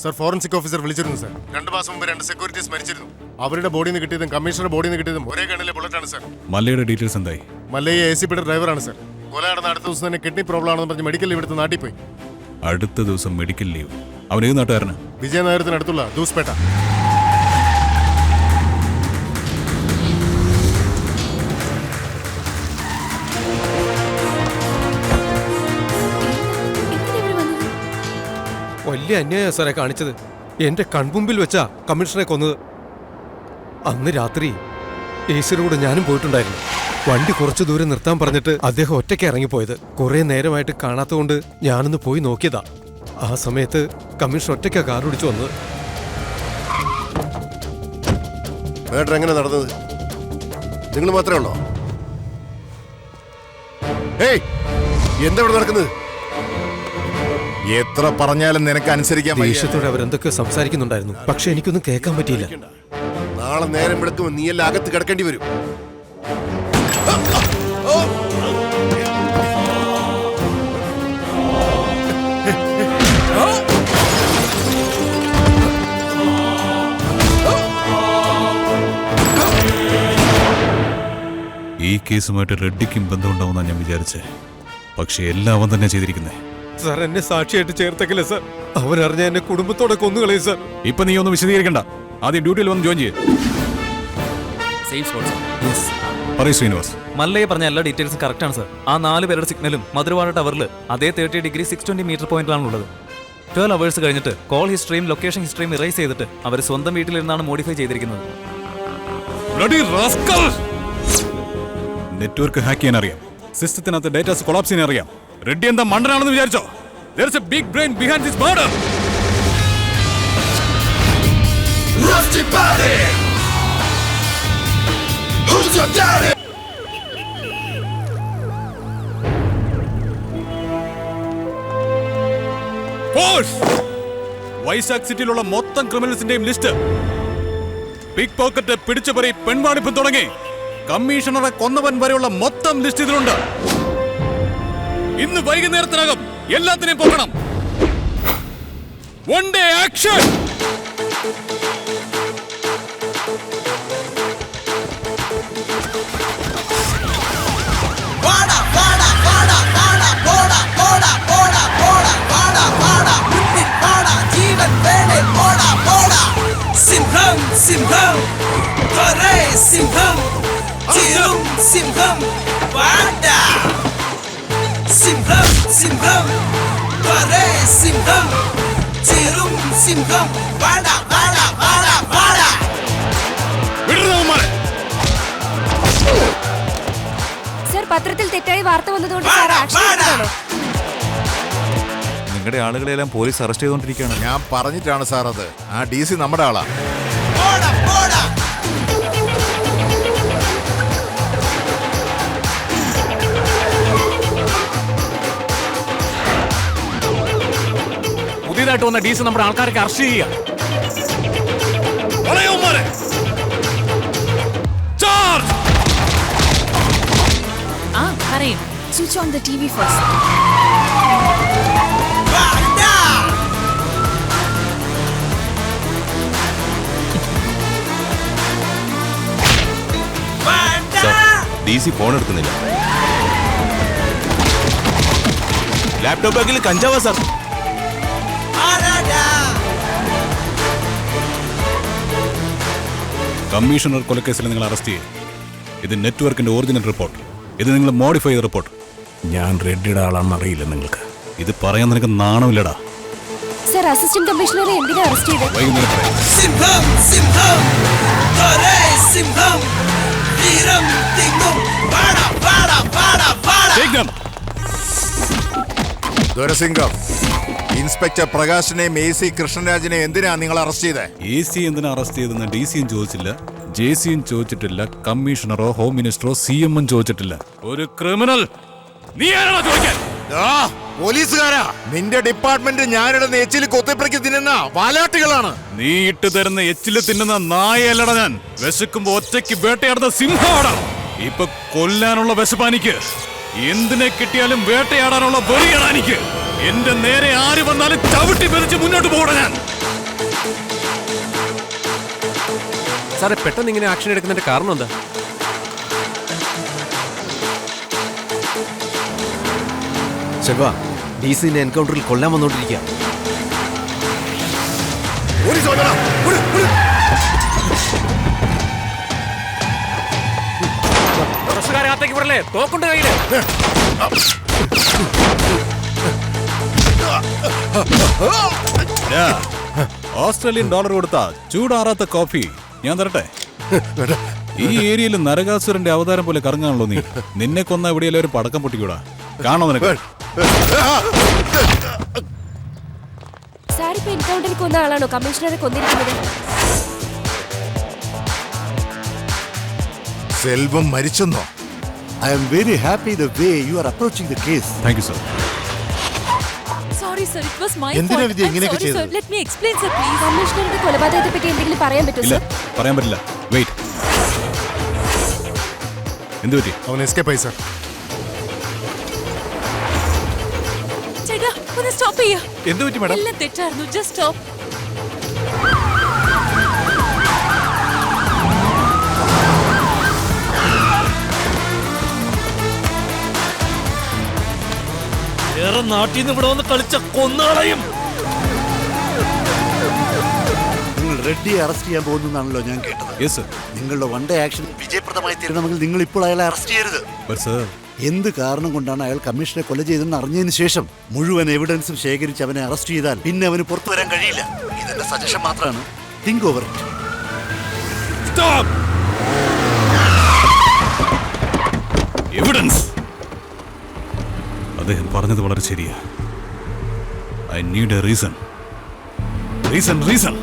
Sir forensic officer വിളിച്ചിരുന്നു sir. 2 മാസം മുമ്പ് 2 സെക്യൂരിറ്റീസ് മരിച്ചിരുന്നു. അവരുടെ ബോഡിയിൽ നിന്ന് കിട്ടിയതും കമ്മീഷണറുടെ ബോഡിയിൽ നിന്ന് കിട്ടിയതും ഒരേ ഗണ്ണിലെ ബുള്ളറ്റാണ് സർ. മല്ലയുടെ ഡീറ്റെയിൽസ് എന്തായി? മല്ലയെ ACPയുടെ ഡ്രൈവറാണ് സർ. കൊല നടന്ന അടുത്ത ദിവസം തന്നെ കിഡ്നി പ്രോബ്ലം ആണെന്ന് പറഞ്ഞ് മെഡിക്കൽ ലീവ് എടുത്ത് നാട്ടിൽ പോയി. അടുത്ത ദിവസം മെഡിക്കൽ ലീവ്? അവൻ ഏത് നാട്ടുകാരന്? വിജയനഗരത്തിനടുത്തുള്ള ദൂസ്പേട്ട. വലിയ അന്യായ സാറെ കാണിച്ചത്. എന്റെ കൺമുമ്പിൽ വെച്ചാ കമ്മീഷണറെ കൊന്നത്. അന്ന് രാത്രി ഏശ്വരോട് ഞാനും പോയിട്ടുണ്ടായിരുന്നു. വണ്ടി കുറച്ചു ദൂരം നിർത്താൻ പറഞ്ഞിട്ട് അദ്ദേഹം ഒറ്റയ്ക്ക് ഇറങ്ങിപ്പോയത്. കുറെ നേരമായിട്ട് കാണാത്തതുകൊണ്ട് ഞാനൊന്ന് പോയി നോക്കിയതാ. ആ സമയത്ത് കമ്മീഷണർ ഒറ്റയ്ക്കാ കാർ ഓടിച്ചു വന്നത്. മേഡർ എങ്ങനെ നടന്നത്? നിങ്ങൾ മാത്രമേ ഉള്ളോ? എന്താ ഇവിടെ നടക്കുന്നത്? എത്ര പറഞ്ഞാലും നിനക്ക് അനുസരിക്കാൻ ദേഷ്യത്തോടെ അവരെന്തൊക്കെ സംസാരിക്കുന്നുണ്ടായിരുന്നു. പക്ഷെ എനിക്കൊന്നും കേൾക്കാൻ പറ്റിയില്ല. നാളെ നേരം വിളിക്കുമ്പോൾ നീ എല്ലാം അകത്ത് കിടക്കേണ്ടി വരും. ഈ കേസുമായിട്ട് റെഡ്ഡിക്കും ബന്ധമുണ്ടാവുന്ന ഞാൻ വിചാരിച്ചേ. പക്ഷെ എല്ലാം അവൻ തന്നെ ചെയ്തിരിക്കുന്നേ. സാർ എന്നെ സാക്ഷിയായിട്ട് ചേർത്തേക്കില്ല സാർ. അവൻ അറിഞ്ഞ എന്നെ കുടുംബത്തോടെ കൊന്നുകളയും സാർ. ഇപ്പൊ നീ ഒന്ന് വിശദീകരിക്കണ്ട. ആദ്യം ഡ്യൂട്ടിയിൽ വന്ന് ജോയിൻ ചെയ്യേ. പറയൂ ശ്രീനിവാസ്. മല്ലയെ പറഞ്ഞ എല്ലാ ഡീറ്റെയിൽസും കറക്റ്റ് ആണ് സർ. ആ 4 പേരുടെ സിഗ്നലും മധുരവാഡ ടവറിൽ അതേ 30 ഡിഗ്രി 620 മീറ്റർ പോയിന്റിലാണുള്ളത്. 12 അവേഴ്സ് കഴിഞ്ഞിട്ട് കോൾ ഹിസ്റ്ററിയും ലൊക്കേഷൻ ഹിസ്റ്ററിയും ഇറേസ് ചെയ്തിട്ട് അവർ സ്വന്തം വീട്ടിലിരുന്നാണ് മോഡിഫൈ ചെയ്തിരിക്കുന്നത്. നെറ്റ്വർക്ക് ഹാക്ക് ചെയ്യാൻ അറിയാം. സിസ്റ്റത്തിനകത്ത് ഡേറ്റാസ് കൊളാപ്സ് ചെയ്യാൻ അറിയാം. റെഡ്ഡി എന്താ മണ്ടനാണെന്ന് വിചാരിച്ചോ? There is a big brain behind this murder. Rusty body. Who's your daddy? Force! Vaishakh സിറ്റിയിലുള്ള മൊത്തം ക്രിമിനൽസിന്റെയും ലിസ്റ്റ്. പിക് പോക്കറ്റ്, പിടിച്ചുപറി, പെൺവാണിപ്പ് തുടങ്ങി കമ്മീഷണറെ കൊന്നവൻ വരെയുള്ള മൊത്തം ലിസ്റ്റ് ഇതിലുണ്ട്. ഇന്ന് വൈകുന്നേരത്തിനകം എല്ലാത്തിനെയും പോകണം. One day action. സിംഹം സിംഹം ഒരേ സിംഹം ചിരും സിംഹം വാട സിംഹം സിംഹം ഒരേ സിംഹം ചിരും സിംഹം വാട വാട വാട വാട. സർ, പത്രത്തിൽ തെറ്റായി വാർത്ത വന്നതുകൊണ്ട് സാർ ആക്ഷൻ എടുത്തതാണോ? നിങ്ങളുടെ ആളുകളെല്ലാം പോലീസ് അറസ്റ്റ് ചെയ്തുകൊണ്ടിരിക്കുകയാണ്. ഞാൻ പറഞ്ഞിട്ടാണ് സാർ അത്. ആ DC നമ്മുടെ ആളാ. പുതിയതായിട്ട് വന്ന DC നമ്മുടെ ആൾക്കാരൊക്കെ അറസ്റ്റ് ചെയ്യുക. Switch on the TV first. DC phone എടുക്കുന്നില്ല. ലാപ്ടോപ്പ് ബാഗിൽ കഞ്ചാവാ സാർ. കമ്മീഷണർ കൊലക്കേസിൽ നിങ്ങൾ അറസ്റ്റ് ചെയ്യും. ഇത് നെറ്റ്വർക്കിന്റെ ഒറിജിനൽ റിപ്പോർട്ട്. ഇത് നിങ്ങൾ മോഡിഫൈ ചെയ്ത റിപ്പോർട്ട്. ഞാൻ റെഡ്ഡിയുടെ ആളാണെന്ന് അറിയില്ല നിങ്ങൾക്ക്. ഇത് പറയാൻ നിനക്ക് നാണമില്ലടാ. സർ, അസിസ്റ്റന്റ് കമ്മീഷണറെ എന്തിനാ അറസ്റ്റ് ചെയ്തത്? വൈകുന്നേരം പറയാം. സിംഹം സിംഹം ഒരേ സിംഹം വീരം തിങ്ങും വാട വാട വാട വാട. ദുരസിംഗം, ഇൻസ്പെക്ടർ പ്രകാശിനെയും AC കൃഷ്ണരാജിനെയും എന്തിനാ നിങ്ങൾ അറസ്റ്റ് ചെയ്തേ? AC എന്തിനാ അറസ്റ്റ് ചെയ്തെന്ന് DCയും ചോദിച്ചില്ല, JCയും ചോദിച്ചിട്ടില്ല, കമ്മീഷണറോ ഹോം മിനിസ്റ്ററോ CM ചോദിച്ചിട്ടില്ല. ഒരു ക്രിമിനൽ നീ ആരാണോ ചോദിക്കാൻ? പോലീസുകാരാ. നിന്റെ ഡിപ്പാർട്ട്മെന്റ് ഞാനിടുന്ന എച്ചിൽ കൊത്തിപ്പറിക്ക് തിന്നുന്ന വാലാട്ടികളാണ്. നീ ഇട്ട് തരുന്ന എച്ചില് തിന്നുന്ന നായല്ലട ഞാൻ. വിശക്കുമ്പോ ഒറ്റയ്ക്ക് വേട്ടയാടുന്ന സിംഹമാണ്. ഇപ്പൊ കൊല്ലാനുള്ള വിശപ്പാനിക്ക്. എന്തിനെ കിട്ടിയാലും വേട്ടയാടാനുള്ള വെറിയാണ് എനിക്ക്. എന്റെ നേരെ ആര് വന്നാലും ചവിട്ടി പതിച്ച് മുന്നോട്ട് പോകണം ഞാൻ. സാറേ പെട്ടെന്ന് ഇങ്ങനെ ആക്ഷൻ എടുക്കുന്നതിന്റെ കാരണം എന്താ? സെൽവ, DC എൻകൗണ്ടറിൽ കൊല്ലാൻ വന്നോണ്ടിരിക്കുക. പ്രശ്നക്കാരകത്തേക്ക് പറയല്ലേ, തോക്കുണ്ട് കയ്യില്. ഓസ്ട്രേലിയൻ ഡോളർ കൊടുത്താ ചൂടാറാത്ത കോഫി ഞാൻ തരട്ടെ. ഈ ഏരിയയിൽ നരകാസുരന്റെ അവതാരം പോലെ കറങ്ങാണല്ലോ നീ. നിന്നെ കൊന്ന എവിടെയല്ലേ ഒരു പടക്കം പൊട്ടിക്കൂടാ? കാണോ നിനക്ക്? സാറിപ്പോ എൻകൗണ്ടറിൽ കൊന്ന ആളാണോ കമ്മീഷണറെ കൊന്നിരിക്കുന്നത്? Selvam മരിച്ചെന്നോ? I am very happy the way you are approaching the case. Thank you sir. Sorry sir, it was my എന്തിനാ fault. വിദ്യ I'm ഇങ്ങനെയൊക്കെ sorry, sir. ചെയ്തത്? Let me explain, sir, please. കമ്മീഷണറുടെ കൊലപാതകത്തെ പറ്റി എന്തെങ്കിലും പറയാൻ പറ്റുമോ ഇല്ല, സർ? പറയാൻ പറ്റില്ല. വെയിറ്റ്. എന്ത് പറ്റി? അവൻ എസ്കേപ്പ് ആയി സാർ. ചേട്ടാ ഒന്ന് സ്റ്റോപ്പ് ചെയ്യാ. എന്ത് പറ്റി മാഡം? എല്ലാം തെറ്റായിരുന്നു. Just stop. വേറെ നാട്ടിൽ നിന്ന് ഇവിടെ വന്ന് കളിച്ച കൊന്നുകളയും. നിങ്ങൾ റെഡ്ഡിയെ അറസ്റ്റ് ചെയ്യാൻ പോകുന്നതാണല്ലോ ഞാൻ കേട്ടത്. Yes sir. നിങ്ങളുടെ വൺ ഡേ ആക്ഷൻ വിജയപ്രദമായി തീരണമെങ്കിൽ നിങ്ങൾ ഇപ്പോൾ അയാളെ അറസ്റ്റ് ചെയ്യരുത്. ബട്ട് സർ, എന്ത് കാരണം കൊണ്ടാണ് അയാൾ കമ്മീഷനെ കൊല ചെയ്തെന്ന് അറിഞ്ഞതിന് ശേഷം മുഴുവൻ എവിഡൻസും ശേഖരിച്ച് അവനെ അറസ്റ്റ് ചെയ്താൽ പിന്നെ അവന് പുറത്തു വരാൻ കഴിയില്ല. ഇതെന്റെ സജഷൻ മാത്രമാണ്. Think over it. Stop. Evidence. അദ്ദേഹം പറഞ്ഞത് വളരെ ശരിയാ. I need A reason. Reason.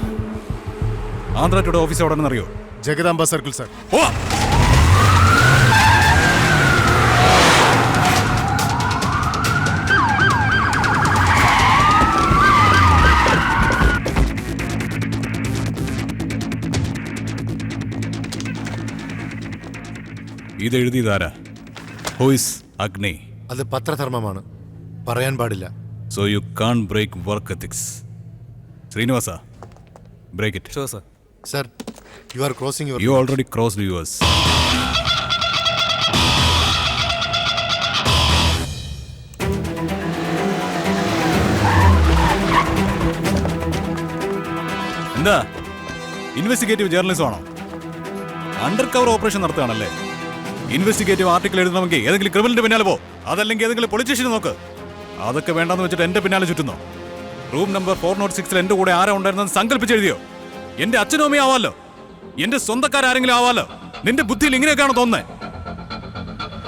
Andhra today office എവിടെയെന്ന് അറിയോ? ജഗദാംബ സർക്കിൾ സാർ. ഓ, ഇത് എഴുതിയതാരാ? ഹൂയിസ് അഗ്നി? അത് പത്രധർമ്മമാണ്, പറയാൻ പാടില്ല. So you can break work ethics. Srinivasa, break it. Sure sir. Sir, you are crossing your. You already crossed yours. എന്താ ഇൻവെസ്റ്റിഗേറ്റീവ് ജേർണലിസം ആണോ? അണ്ടർ കവർ ഓപ്പറേഷൻ നടത്തുകയാണല്ലേ? ഇൻവെസ്റ്റിഗേറ്റീവ് ആർട്ടിക്കിൾ എഴുതണമെങ്കിൽ ഏതെങ്കിലും ക്രിമിനലിന്റെ പിന്നാലെ പോ, അതല്ലെങ്കിൽ ഏതെങ്കിലും പോലീസ് സ്റ്റേഷനിൽ നോക്ക്. അതൊക്കെ വേണ്ടെന്ന് വെച്ചിട്ട് എന്റെ പിന്നാലെ ചുറ്റുന്നു. റൂം നമ്പർ 406 എന്റെ കൂടെ ആരാ ഉണ്ടായിരുന്നെന്ന് സങ്കല്പിച്ചെഴുതിയോ? എന്റെ അച്ഛനും അമ്മയും ആവാലോ, എന്റെ സ്വന്തക്കാരെങ്കിലും ആവാലോ. നിന്റെ ബുദ്ധിയിൽ ഇങ്ങനെയൊക്കെയാണോ തോന്നുന്നത്?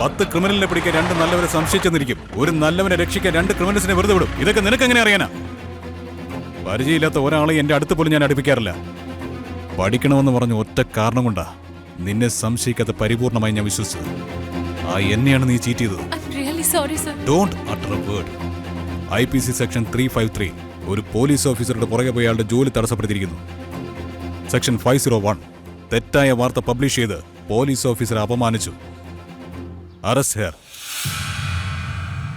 10 ക്രിമിനലിനെ പിടിക്കാൻ 2 നല്ലവരെ സംശയിച്ചെന്നിരിക്കും. ഒരു നല്ലവനെ രക്ഷിക്കാൻ 2 ക്രിമിനൽസിനെ വെറുതെ വിടും. ഇതൊക്കെ നിനക്ക് എങ്ങനെ അറിയാനാ? പരിചയമില്ലാത്ത ഒരാളെ എന്റെ അടുത്ത് പോലും ഞാൻ അടുപ്പിക്കാറില്ല. പഠിക്കണമെന്ന് പറഞ്ഞ ഒറ്റ കാരണം കൊണ്ടാ നിന്നെ സംശയിക്കാത്ത പരിപൂർണമായി ഞാൻ വിശ്വസിച്ചത്. ആ എന്നെയാണ് നീ ചീറ്റ് ചെയ്തത്. Don't utter A word. IPC section 353 ഒരു പോലീസ് ഓഫീസറുടെ പുറകെ പോയി അയാളുടെ ജോലി തടസ്സപ്പെടുത്തിയിരിക്കുന്നു. സെക്ഷൻ 501 തെറ്റായ വാർത്ത പബ്ലിഷ് ചെയ്ത് പോലീസ് ഓഫീസറെ അപമാനിച്ചു. Arrest here.